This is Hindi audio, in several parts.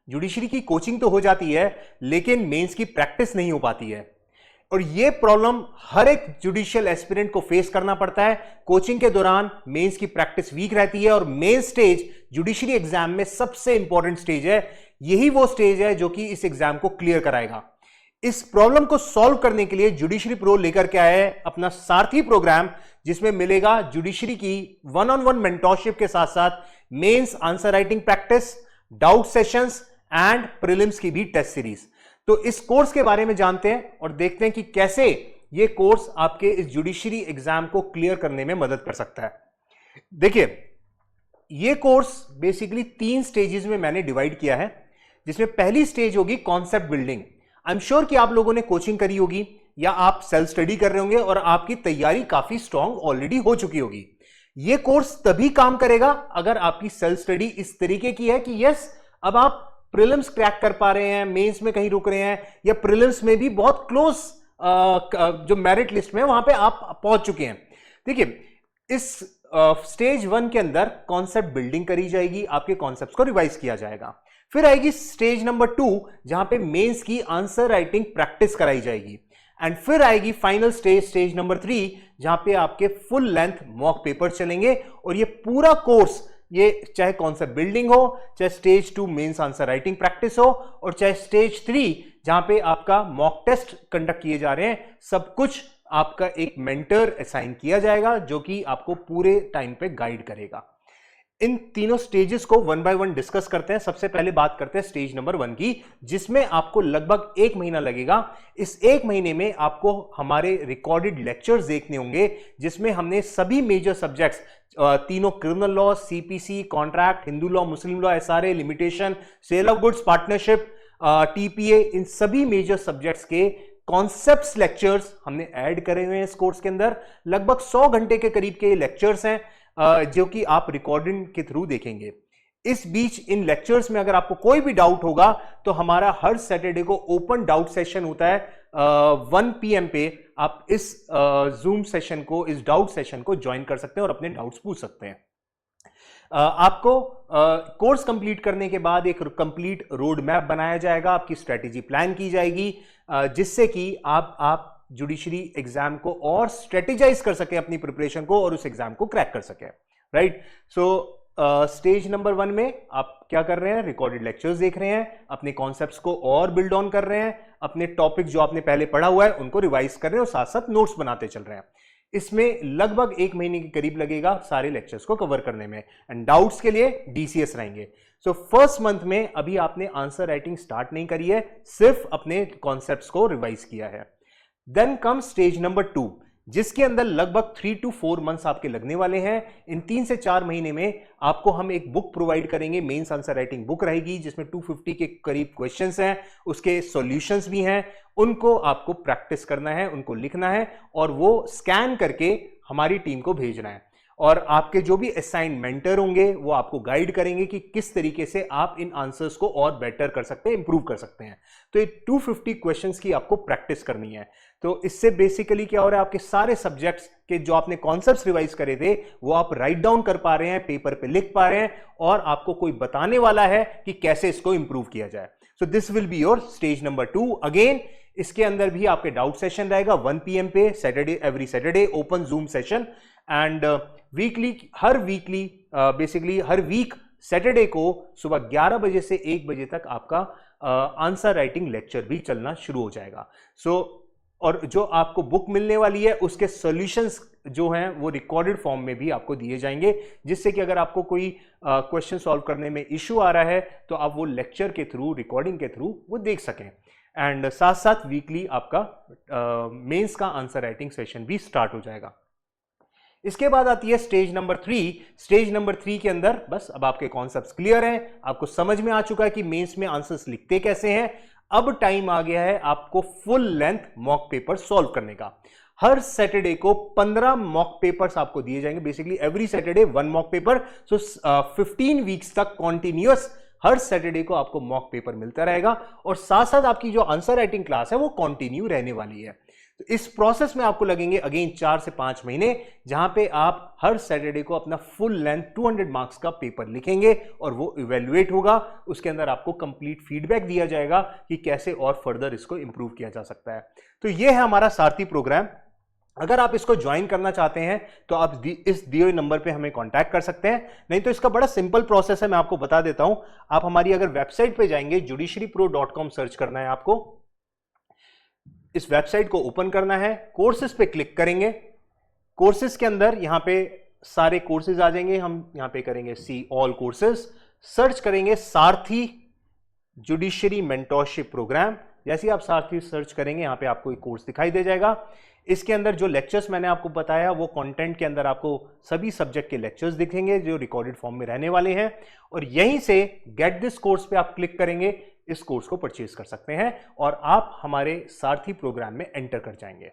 जुडिशरी की कोचिंग तो हो जाती है लेकिन मेंस की प्रैक्टिस नहीं हो पाती है, और यह प्रॉब्लम हर एक जुडिशियल एस्पिरेंट को फेस करना पड़ता है। कोचिंग के दौरान मेंस की प्रैक्टिस वीक रहती है, और मेन स्टेज जुडिशरी एग्जाम में सबसे इंपॉर्टेंट स्टेज है। यही वो स्टेज है जो कि इस एग्जाम को क्लियर कराएगा। इस प्रॉब्लम को सॉल्व करने के लिए जुडिशरी प्रो लेकर के आया है अपना सारथी प्रोग्राम, जिसमें मिलेगा जुडिशरी की वन-ऑन-वन मेंटोरशिप के साथ साथ mains answer writing practice, doubt sessions and prelims की भी टेस्ट सीरीज। तो इस कोर्स के बारे में जानते हैं और देखते हैं कि कैसे यह कोर्स आपके इस जुडिशरी एग्जाम को क्लियर करने में मदद कर सकता है। देखिए, यह कोर्स बेसिकली 3 स्टेजेस में मैंने डिवाइड किया है, जिसमें पहली स्टेज होगी concept building. I am sure कि आप लोगों ने कोचिंग करी होगी या आप सेल्फ स्टडी कर रहे होंगे और आपकी तैयारी काफी स्ट्रांग ऑलरेडी हो चुकी होगी। यह कोर्स तभी काम करेगा अगर आपकी सेल्फ स्टडी इस तरीके की है कि यस, अब आप प्रीलिम्स क्रैक कर पा रहे हैं, मेंस में कहीं रुक रहे हैं, या प्रीलिम्स में भी बहुत क्लोज जो मेरिट लिस्ट में वहां पे आप पहुंच चुके हैं। देखिए, इस स्टेज 1 के अंदर कॉन्सेप्ट बिल्डिंग करी जाएगी, आपके कॉन्सेप्ट्स को रिवाइज किया जाएगा। फिर आएगी स्टेज नंबर 2, जहां पे मेंस की आंसर राइटिंग प्रैक्टिस कराई जाएगी। एंड फिर आएगी फाइनल स्टेज, स्टेज नंबर 3, जहां पे आपके फुल लेंथ मॉक पेपर चलेंगे। और ये पूरा कोर्स, ये चाहे कॉन्सेप्ट बिल्डिंग हो, चाहे stage 2 mains answer writing practice हो, और चाहे स्टेज 3 जहां पे आपका मॉक टेस्ट कंडक्ट किए जा रहे हैं, सब कुछ आपका एक मेंटर असाइन किया जाएगा जो कि आपको पूरे टाइम पे गाइड करेगा। इन तीनों स्टेजेस को वन बाय वन डिस्कस करते हैं। सबसे पहले बात करते हैं स्टेज नंबर 1 की, जिसमें आपको लगभग 1 महीना लगेगा। इस 1 महीने में आपको हमारे रिकॉर्डेड लेक्चर्स देखने होंगे, जिसमें हमने सभी मेजर सब्जेक्ट्स, तीनों criminal law, CPC, contract, Hindu law, Muslim law, SRA, limitation, sale of goods, partnership, TPA, इन सभी मेजर सब्जेक्ट्स के कॉन्सेप्ट्स लेक्चर्स हमने ऐड करे हुए हैं इस कोर्स के अंदर। लगभग 100 घंटे के करीब के लेक्चर्स हैं जो कि आप रिकॉर्डिंग के थ्रू देखेंगे। इस बीच इन लेक्चर्स में अगर आपको कोई भी डाउट होगा तो हमारा हर सैटरडे को ओपन डाउट सेशन होता है 1 PM पे। आप इस जूम सेशन को, इस डाउट सेशन को ज्वाइन कर सकते हैं और अपने डाउट्स पूछ सकते हैं। आपको कोर्स कंप्लीट करने के बाद एक कंप्लीट रोड मैप बनाया जाएगा, आपकी स्ट्रेटेजी प्लान की जाएगी, जिससे कि आप जुडिशरी एग्जाम को और स्ट्रेटेजाइज कर सके अपनी प्रिपरेशन को और उस एग्जाम को क्रैक कर सके। राइट। सो स्टेज नंबर 1 में आप क्या कर रहे हैं? रिकॉर्डेड लेक्चर्स देख रहे हैं, अपने कॉन्सेप्ट्स को और बिल्ड ऑन कर रहे हैं, अपने टॉपिक जो आपने पहले पढ़ा हुआ है उनको रिवाइज कर रहे हैं और साथ साथ नोट्स बनाते चल रहे हैं। इसमें लगभग 1 महीने के करीब लगेगा सारे लेक्चर्स को कवर करने में। एंड डाउट्स के लिए डीसीएस रहेंगे। सो फर्स्ट मंथ में अभी आपने आंसर राइटिंग स्टार्ट नहीं करी है, सिर्फ अपने कॉन्सेप्ट्स को रिवाइज किया है। देन कम स्टेज नंबर 2, जिसके अंदर लगभग 3 to 4 मंथ्स आपके लगने वाले हैं। इन 3 से 4 महीने में आपको हम एक बुक प्रोवाइड करेंगे, मेंस आंसर राइटिंग बुक रहेगी, जिसमें 250 के करीब क्वेश्चंस हैं, उसके सॉल्यूशंस भी हैं। उनको आपको प्रैक्टिस करना है, उनको लिखना है और वो स्कैन करके हमारी टीम को भेजना है। और आपके जो भी असाइन मेंटर होंगे वो आपको गाइड करेंगे कि किस तरीके से आप इन आंसर्स को और बेटर कर सकते हैं, इंप्रूव कर सकते हैं। तो ये 250 क्वेश्चंस की आपको प्रैक्टिस करनी है। तो इससे बेसिकली क्या हो रहा है, आपके सारे सब्जेक्ट्स के जो आपने कॉन्सेप्ट्स रिवाइज करे थे वो आप राइट डाउन कर पा रहे हैं, पेपर पे लिख पा रहे हैं, और आपको कोई बताने वाला है कि कैसे इसको इंप्रूव किया जाए। So this will be your stage number 2। Again इसके अंदर भी आपके डाउट सेशन रहेगा 1 PM पे, Saturday, every Saturday open Zoom session. And हर वीक सैटरडे को सुबह 11 बजे से 1 बजे तक आपका आंसर राइटिंग लेक्चर भी चलना शुरू हो जाएगा। और जो आपको बुक मिलने वाली है उसके सॉल्यूशंस जो हैं वो रिकॉर्डेड फॉर्म में भी आपको दिए जाएंगे, जिससे कि अगर आपको कोई क्वेश्चन सॉल्व करने में इश्यू आ रहा है तो आप वो लेक्चर के थ्रू, रिकॉर्डिंग के थ्रू वो देख सकें। एंड साथ साथ वीकली आपका मेंस का आंसर राइटिंग सेशन भी स्टार्ट हो जाएगा। इसके बाद आती है स्टेज नंबर 3। स्टेज नंबर 3 के अंदर बस अब आपके कॉन्सेप्ट्स क्लियर हैं, आपको समझ में आ चुका है कि मेंस में आंसर्स लिखते कैसे हैं। अब टाइम आ गया है आपको full length mock paper solve करने का। हर सैटरडे को 15 मॉक पेपर्स आपको दिए जाएंगे, basically every Saturday 1 mock paper. So 15 weeks तक कॉन्टिन्यूअस हर सैटरडे को आपको मॉक पेपर मिलता रहेगा, और साथ साथ आपकी जो आंसर राइटिंग क्लास है वो कंटिन्यू रहने वाली है। तो इस प्रोसेस में आपको लगेंगे अगेन 4 से 5 महीने, जहां पे आप हर सैटरडे को अपना फुल लेंथ 200 मार्क्स का पेपर लिखेंगे और वो इवेल्युएट होगा। उसके अंदर आपको कंप्लीट फीडबैक दिया जाएगा कि कैसे और फर्दर इसको इंप्रूव किया जा सकता है। तो ये है हमारा सारथी प्रोग्राम। अगर आप इसको ज्वाइन करना चाहते हैं तो आप इस दिए हुए नंबर पे हमें कांटेक्ट कर सकते हैं, नहीं तो इसका बड़ा सिंपल प्रोसेस है, मैं आपको बता देता हूं। आप हमारी अगर वेबसाइट पे जाएंगे, judiciarypro.com सर्च करना है आपको, इस वेबसाइट को ओपन करना है, कोर्सेज पे क्लिक करेंगे। कोर्सेज के अंदर यहां पे सारे कोर्सेज आ जाएंगे, हम यहां पे करेंगे सी ऑल कोर्सेज, सर्च करेंगे सारथी जुडिशरी मेंटोरशिप प्रोग्राम। जैसे ही आप सारथी सर्च करेंगे यहां पे आपको एक कोर्स दिखाई दे जाएगा। इसके अंदर जो लेक्चर्स मैंने आपको बताया वो कंटेंट के अंदर आपको सभी सब्जेक्ट के लेक्चर्स दिखेंगे जो रिकॉर्डेड फॉर्म में रहने वाले हैं, और यहीं से गेट दिस कोर्स पे आप क्लिक करेंगे, इस कोर्स को परचेज कर सकते हैं और आप हमारे सारथी प्रोग्राम में एंटर कर जाएंगे।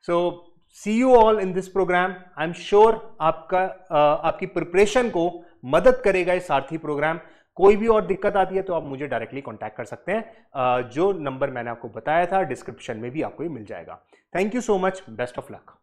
So see you all in this program. I am sure आपकी प्रिपरेशन को मदद करेगा ये सारथी प्रोग्राम। कोई भी और दिक्कत आती है तो आप मुझे डायरेक्टली कांटेक्ट कर सकते हैं। जो नंबर मैंने आपको बताया था डिस्क्रिप्शन में भी आपको ये मिल जाएगा। Thank you so much, best of luck.